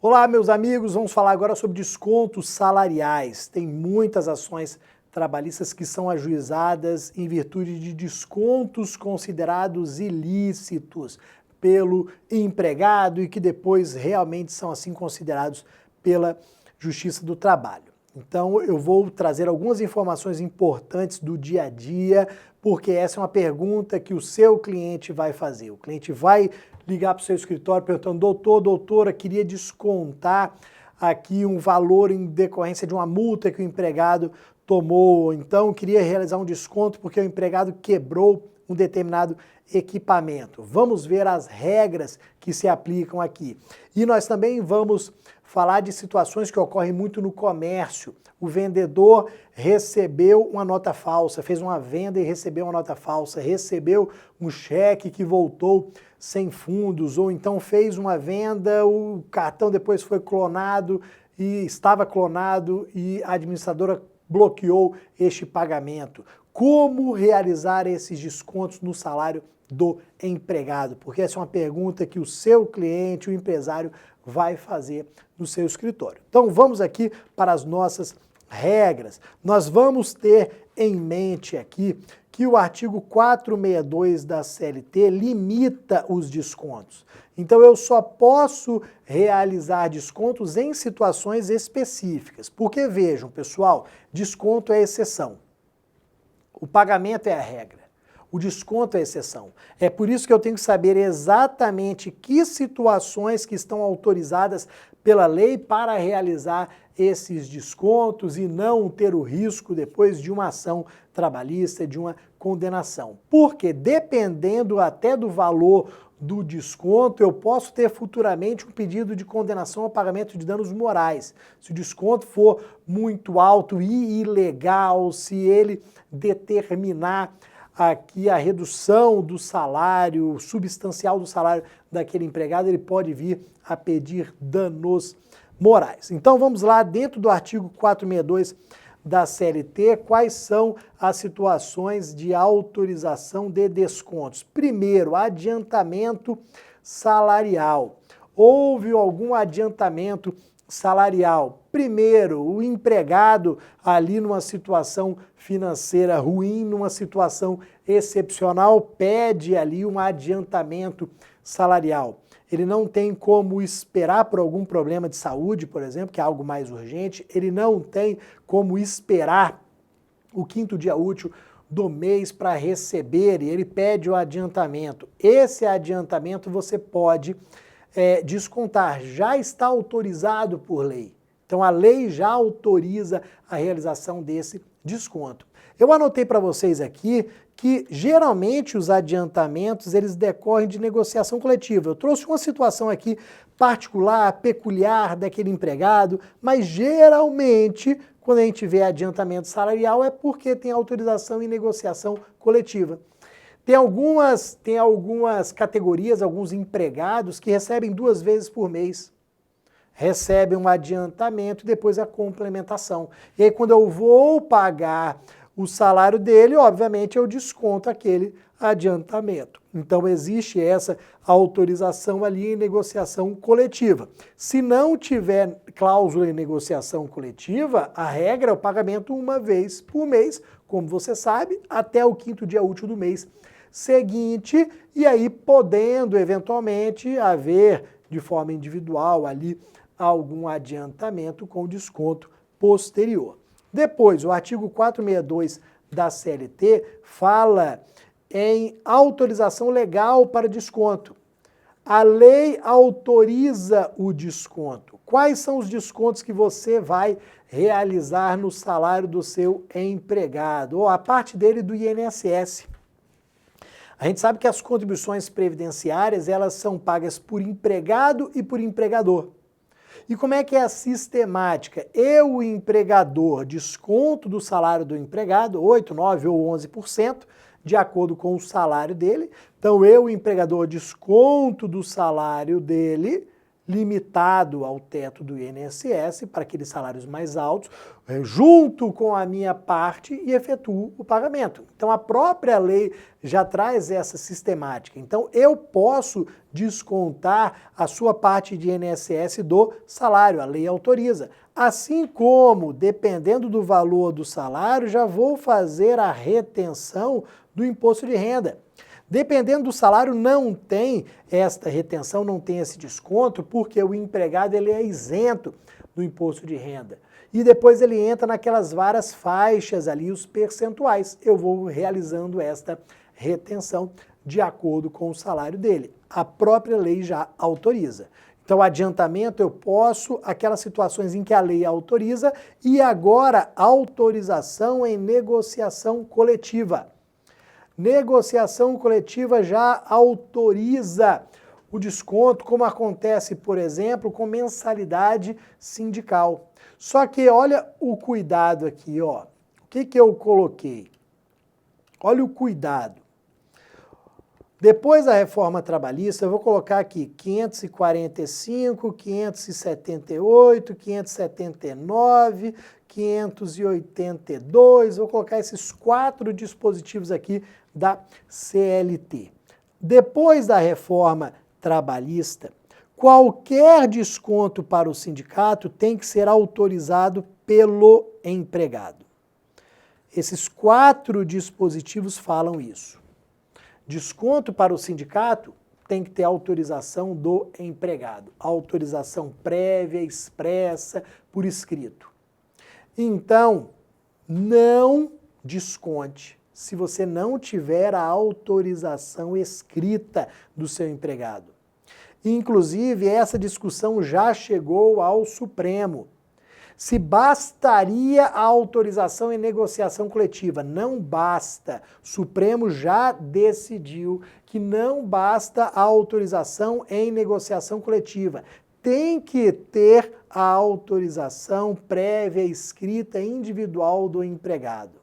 Olá, meus amigos, vamos falar agora sobre descontos salariais. Tem muitas ações trabalhistas que são ajuizadas em virtude de descontos considerados ilícitos pelo empregado e que depois realmente são assim considerados pela Justiça do Trabalho. Então eu vou trazer algumas informações importantes do dia a dia, porque essa é uma pergunta que o seu cliente vai fazer. O cliente vai ligar para o seu escritório perguntando: doutora, queria descontar aqui um valor em decorrência de uma multa que o empregado tomou, então queria realizar um desconto porque o empregado quebrou um determinado equipamento. Vamos ver as regras que se aplicam aqui. E nós também vamos falar de situações que ocorrem muito no comércio. O vendedor recebeu uma nota falsa, fez uma venda e recebeu uma nota falsa, recebeu um cheque que voltou sem fundos, ou então fez uma venda, o cartão depois foi clonado e estava clonado e a administradora bloqueou este pagamento. Como realizar esses descontos no salário do empregado? Porque essa é uma pergunta que o seu cliente, o empresário, vai fazer no seu escritório. Então vamos aqui para as nossas regras. Nós vamos ter em mente aqui que o artigo 462 da CLT limita os descontos. Então eu só posso realizar descontos em situações específicas. Porque vejam, pessoal, desconto é exceção. O pagamento é a regra. O desconto é exceção. É por isso que eu tenho que saber exatamente que situações que estão autorizadas pela lei para realizar esses descontos e não ter o risco depois de uma ação trabalhista, de uma condenação. Porque dependendo até do valor do desconto, eu posso ter futuramente um pedido de condenação ao pagamento de danos morais. Se o desconto for muito alto e ilegal, se ele determinar aqui a redução do salário, substancial do salário daquele empregado, ele pode vir a pedir danos morais. Então vamos lá, dentro do artigo 462 da CLT, quais são as situações de autorização de descontos? Primeiro, adiantamento salarial. Houve algum adiantamento salarial? Primeiro, o empregado ali numa situação financeira ruim, numa situação excepcional, pede ali um adiantamento salarial. Ele não tem como esperar por algum problema de saúde, por exemplo, que é algo mais urgente, ele não tem como esperar o 5º dia útil do mês para receber e ele pede o adiantamento. Esse adiantamento você pode descontar, já está autorizado por lei. Então a lei já autoriza a realização desse desconto. Eu anotei para vocês aqui que geralmente os adiantamentos eles decorrem de negociação coletiva. Eu trouxe uma situação aqui particular, peculiar daquele empregado, mas geralmente quando a gente vê adiantamento salarial é porque tem autorização em negociação coletiva. Tem algumas categorias, alguns empregados que recebem 2 vezes por mês. Recebem um adiantamento e depois a complementação. E aí quando eu vou pagar o salário dele, obviamente eu desconto aquele adiantamento. Então existe essa autorização ali em negociação coletiva. Se não tiver cláusula em negociação coletiva, a regra é o pagamento 1 vez por mês, como você sabe, até o 5º dia útil do mês seguinte, e aí podendo eventualmente haver de forma individual ali algum adiantamento com desconto posterior. Depois, o artigo 462 da CLT fala em autorização legal para desconto. A lei autoriza o desconto. Quais são os descontos que você vai realizar no salário do seu empregado? Ou a parte dele do INSS. A gente sabe que as contribuições previdenciárias, elas são pagas por empregado e por empregador. E como é que é a sistemática? Eu, o empregador, desconto do salário do empregado, 8%, 9% ou 11%, de acordo com o salário dele. Então, eu, o empregador, desconto do salário dele, limitado ao teto do INSS para aqueles salários mais altos, junto com a minha parte e efetuo o pagamento. Então a própria lei já traz essa sistemática. Então eu posso descontar a sua parte de INSS do salário, a lei autoriza. Assim como, dependendo do valor do salário, já vou fazer a retenção do imposto de renda. Dependendo do salário, não tem esta retenção, não tem esse desconto, porque o empregado ele é isento do imposto de renda. E depois ele entra naquelas várias faixas ali, os percentuais. Eu vou realizando esta retenção de acordo com o salário dele. A própria lei já autoriza. Então, adiantamento eu posso, aquelas situações em que a lei autoriza, e agora autorização em negociação coletiva. Negociação coletiva já autoriza o desconto, como acontece, por exemplo, com mensalidade sindical. Só que olha o cuidado aqui, ó. O que eu coloquei? Olha o cuidado. Depois da reforma trabalhista, eu vou colocar aqui 545, 578, 579, 582, vou colocar esses 4 dispositivos aqui da CLT. Depois da reforma trabalhista, qualquer desconto para o sindicato tem que ser autorizado pelo empregado. Esses 4 dispositivos falam isso. Desconto para o sindicato tem que ter autorização do empregado, autorização prévia, expressa, por escrito. Então, não desconte se você não tiver a autorização escrita do seu empregado. Inclusive, essa discussão já chegou ao Supremo. Se bastaria a autorização em negociação coletiva. Não basta. O Supremo já decidiu que não basta a autorização em negociação coletiva. Tem que ter a autorização prévia escrita individual do empregado.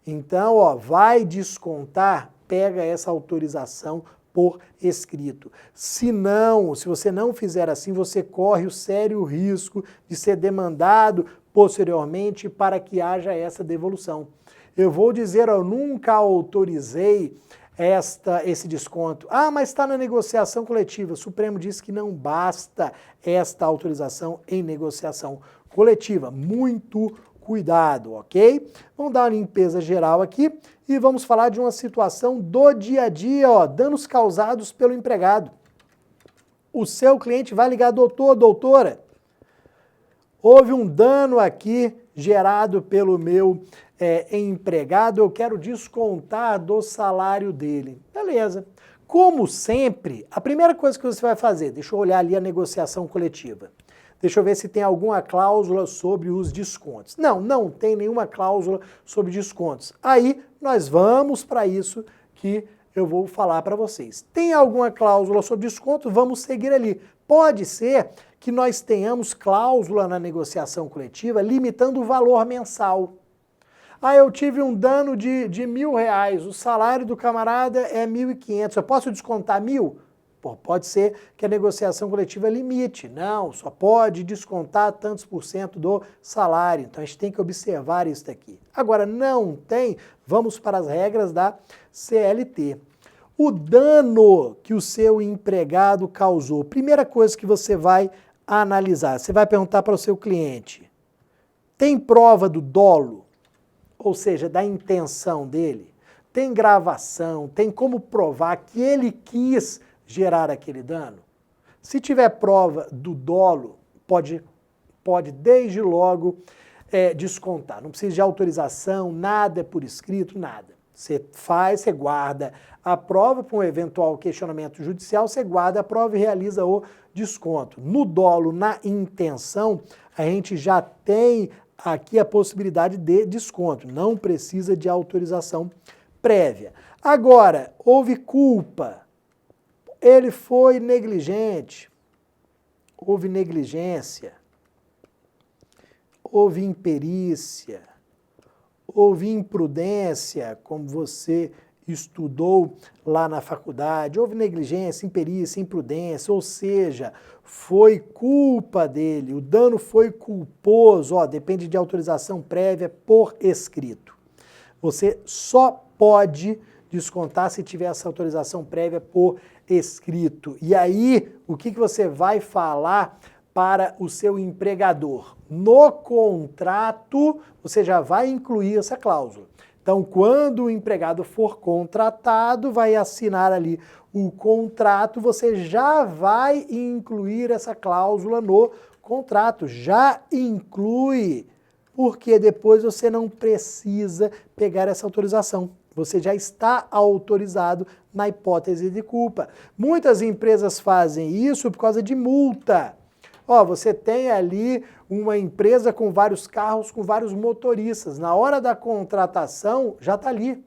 Então, ó, vai descontar, pega essa autorização por escrito. Se você não fizer assim, você corre o sério risco de ser demandado posteriormente para que haja essa devolução. Eu vou dizer, eu nunca autorizei esse desconto. Ah, mas está na negociação coletiva. O Supremo disse que não basta esta autorização em negociação coletiva. Muito cuidado, ok? Vamos dar uma limpeza geral aqui e vamos falar de uma situação do dia a dia, ó, danos causados pelo empregado. O seu cliente vai ligar, doutor, doutora, houve um dano aqui gerado pelo meu empregado, eu quero descontar do salário dele. Beleza. Como sempre, a primeira coisa que você vai fazer, deixa eu olhar ali a negociação coletiva. Deixa eu ver se tem alguma cláusula sobre os descontos. Não, não tem nenhuma cláusula sobre descontos. Aí nós vamos para isso que eu vou falar para vocês. Tem alguma cláusula sobre desconto? Vamos seguir ali. Pode ser que nós tenhamos cláusula na negociação coletiva limitando o valor mensal. Ah, eu tive um dano de R$1.000, o salário do camarada é 1.500, eu posso descontar 1.000? Pode ser que a negociação coletiva limite. Não, só pode descontar tantos por cento do salário. Então a gente tem que observar isso daqui. Agora, não tem, vamos para as regras da CLT. O dano que o seu empregado causou. Primeira coisa que você vai analisar, você vai perguntar para o seu cliente, tem prova do dolo? Ou seja, da intenção dele? Tem gravação? Tem como provar que ele quis gerar aquele dano? Se tiver prova do dolo, pode desde logo descontar. Não precisa de autorização, nada é por escrito, nada. Você faz, você guarda a prova para um eventual questionamento judicial, você guarda a prova e realiza o desconto. No dolo, na intenção, a gente já tem aqui a possibilidade de desconto. Não precisa de autorização prévia. Agora, houve culpa. Ele foi negligente, houve negligência, houve imperícia, houve imprudência, como você estudou lá na faculdade, houve negligência, imperícia, imprudência, ou seja, foi culpa dele, o dano foi culposo, ó, depende de autorização prévia por escrito. Você só pode descontar se tiver essa autorização prévia por escrito. E aí, o que você vai falar para o seu empregador? No contrato, você já vai incluir essa cláusula. Então, quando o empregado for contratado, vai assinar ali o contrato, você já vai incluir essa cláusula no contrato, já inclui, porque depois você não precisa pegar essa autorização. Você já está autorizado na hipótese de culpa. Muitas empresas fazem isso por causa de multa. Ó, você tem ali uma empresa com vários carros, com vários motoristas. Na hora da contratação, já está ali.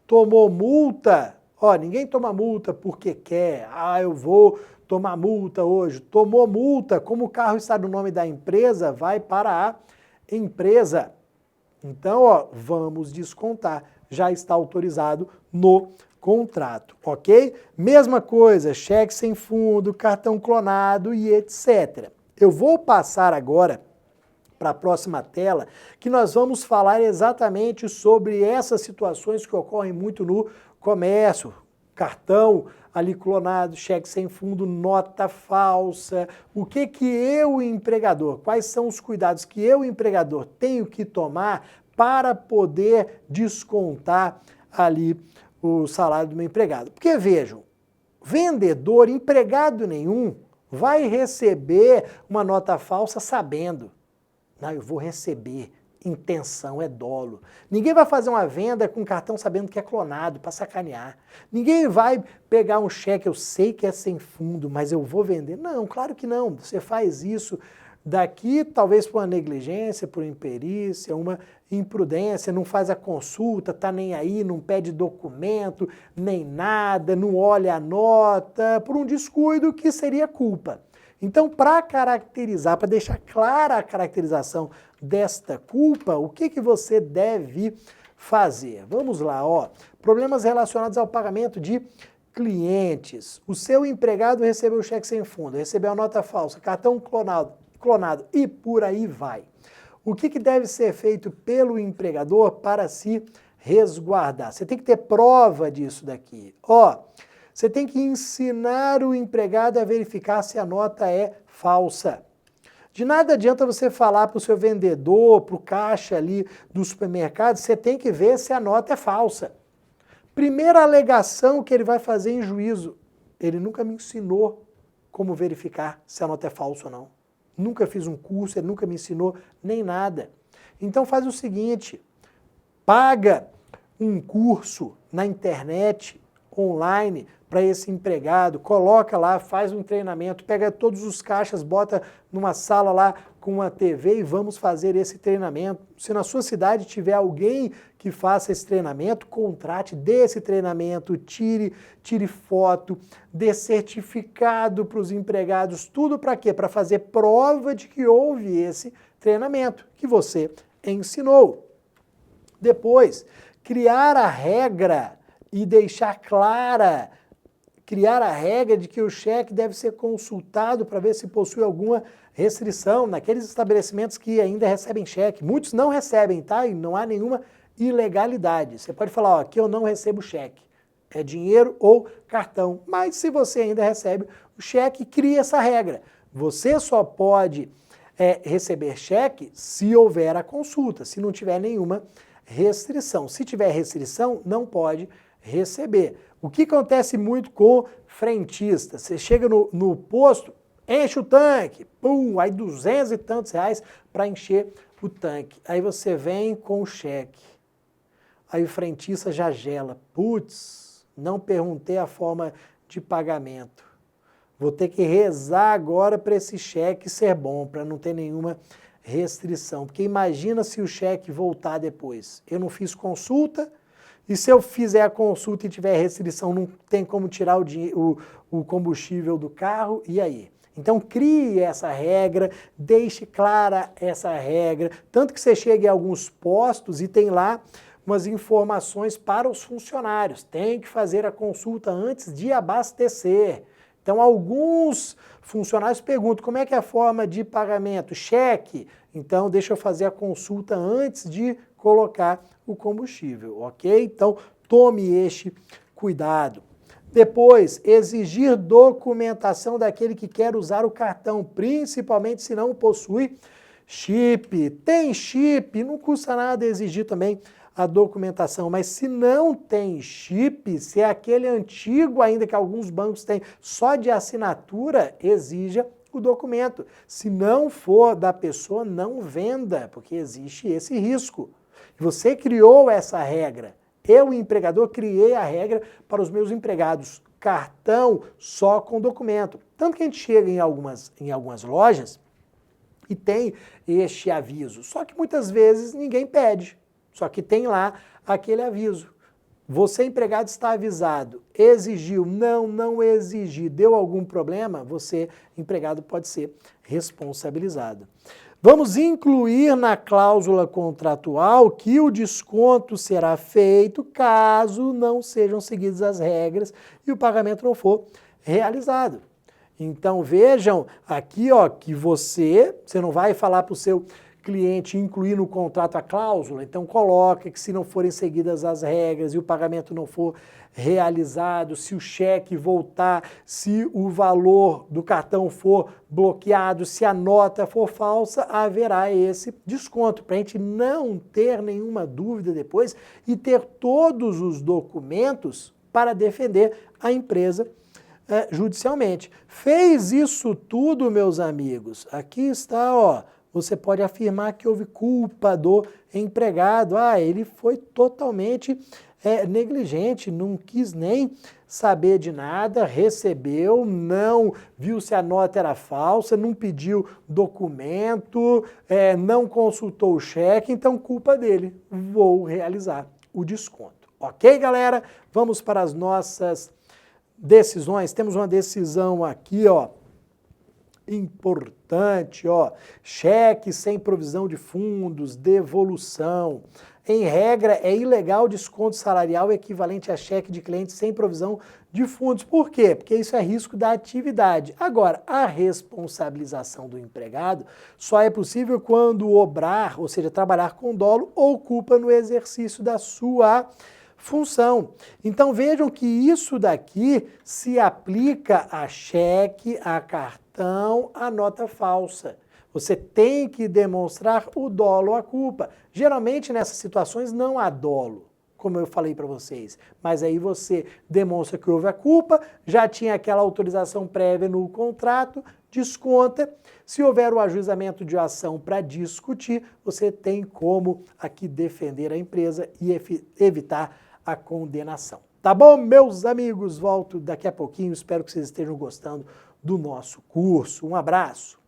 Tomou multa? Ó, ninguém toma multa porque quer. Ah, eu vou tomar multa hoje. Tomou multa, como o carro está no nome da empresa, vai para a empresa. Então, ó, vamos descontar. Já está autorizado no contrato, ok? Mesma coisa, cheque sem fundo, cartão clonado e etc. Eu vou passar agora para a próxima tela, que nós vamos falar exatamente sobre essas situações que ocorrem muito no comércio. Cartão ali clonado, cheque sem fundo, nota falsa. O que eu, empregador, quais são os cuidados que eu, empregador, tenho que tomar para poder descontar ali o salário do meu empregado? Porque vejam, vendedor, empregado nenhum, vai receber uma nota falsa sabendo. Não, eu vou receber. Intenção é dolo. Ninguém vai fazer uma venda com cartão sabendo que é clonado para sacanear. Ninguém vai pegar um cheque, eu sei que é sem fundo, mas eu vou vender. Não, claro que não. Você faz isso daqui, talvez por uma negligência, por imperícia, uma imprudência, não faz a consulta, tá nem aí, não pede documento, nem nada, não olha a nota, por um descuido que seria culpa. Então, para caracterizar, para deixar clara a caracterização desta culpa, o que você deve fazer? Vamos lá, ó. Problemas relacionados ao pagamento de clientes. O seu empregado recebeu o cheque sem fundo, recebeu a nota falsa, cartão clonado e por aí vai. O que deve ser feito pelo empregador para se resguardar? Você tem que ter prova disso daqui. Ó, você tem que ensinar o empregado a verificar se a nota é falsa. De nada adianta você falar para o seu vendedor, para o caixa ali do supermercado, você tem que ver se a nota é falsa. Primeira alegação que ele vai fazer em juízo, ele nunca me ensinou como verificar se a nota é falsa ou não. Nunca fiz um curso, ele nunca me ensinou nem nada. Então faz o seguinte, paga um curso na internet, online, para esse empregado, coloca lá, faz um treinamento, pega todos os caixas, bota numa sala lá com uma TV e vamos fazer esse treinamento. Se na sua cidade tiver alguém que faça esse treinamento, contrate, dê esse treinamento, tire foto, dê certificado para os empregados, tudo para quê? Para fazer prova de que houve esse treinamento que você ensinou. Depois, criar a regra e deixar clara, criar a regra de que o cheque deve ser consultado para ver se possui alguma restrição naqueles estabelecimentos que ainda recebem cheque. Muitos não recebem, tá? E não há nenhuma ilegalidade. Você pode falar, ó, aqui eu não recebo cheque. É dinheiro ou cartão. Mas se você ainda recebe o cheque, cria essa regra. Você só pode receber cheque se houver a consulta, se não tiver nenhuma restrição. Se tiver restrição, não pode receber. O que acontece muito com frentista? Você chega no posto, enche o tanque, pum, aí 200 e tantos reais para encher o tanque. Aí você vem com o cheque. Aí o frentista já gela. Putz, não perguntei a forma de pagamento. Vou ter que rezar agora para esse cheque ser bom, para não ter nenhuma restrição. Porque imagina se o cheque voltar depois. Eu não fiz consulta, e se eu fizer a consulta e tiver restrição, não tem como tirar o combustível do carro, e aí? Então crie essa regra, deixe clara essa regra, tanto que você chegue a alguns postos e tem lá umas informações para os funcionários. Tem que fazer a consulta antes de abastecer. Então, alguns funcionários perguntam, como é que é a forma de pagamento? Cheque? Então, deixa eu fazer a consulta antes de colocar o combustível, ok? Então, tome este cuidado. Depois, exigir documentação daquele que quer usar o cartão, principalmente se não possui chip. Tem chip, não custa nada exigir também a documentação, mas se não tem chip, se é aquele antigo ainda que alguns bancos têm, só de assinatura, exija o documento. Se não for da pessoa, não venda, porque existe esse risco. Você criou essa regra. Eu, empregador, criei a regra para os meus empregados. Cartão só com documento. Tanto que a gente chega em algumas lojas e tem este aviso. Só que muitas vezes ninguém pede. Só que tem lá aquele aviso. Você, empregado, está avisado. Exigiu, não exigir, deu algum problema, você, empregado, pode ser responsabilizado. Vamos incluir na cláusula contratual que o desconto será feito caso não sejam seguidas as regras e o pagamento não for realizado. Então vejam aqui, ó, que você não vai falar para o seu cliente incluir no contrato a cláusula, então coloca que se não forem seguidas as regras e o pagamento não for realizado, se o cheque voltar, se o valor do cartão for bloqueado, se a nota for falsa, haverá esse desconto, para a gente não ter nenhuma dúvida depois e ter todos os documentos para defender a empresa judicialmente. Fez isso tudo, meus amigos, aqui está, ó. Você pode afirmar que houve culpa do empregado. Ele foi totalmente negligente, não quis nem saber de nada, recebeu, não viu se a nota era falsa, não pediu documento, não consultou o cheque, então culpa dele. Vou realizar o desconto. Ok, galera? Vamos para as nossas decisões. Temos uma decisão aqui, ó. Importante, ó, cheque sem provisão de fundos, devolução. Em regra, é ilegal desconto salarial equivalente a cheque de cliente sem provisão de fundos. Por quê? Porque isso é risco da atividade. Agora, a responsabilização do empregado só é possível quando obrar, ou seja, trabalhar com dolo ou culpa no exercício da sua função. Então vejam que isso daqui se aplica a cheque, a cartão, a nota falsa. Você tem que demonstrar o dolo ou a culpa. Geralmente nessas situações não há dolo, como eu falei para vocês, mas aí você demonstra que houve a culpa, já tinha aquela autorização prévia no contrato, desconta. Se houver o ajuizamento de ação para discutir, você tem como aqui defender a empresa e evitar a condenação. Tá bom, meus amigos? Volto daqui a pouquinho. Espero que vocês estejam gostando do nosso curso. Um abraço.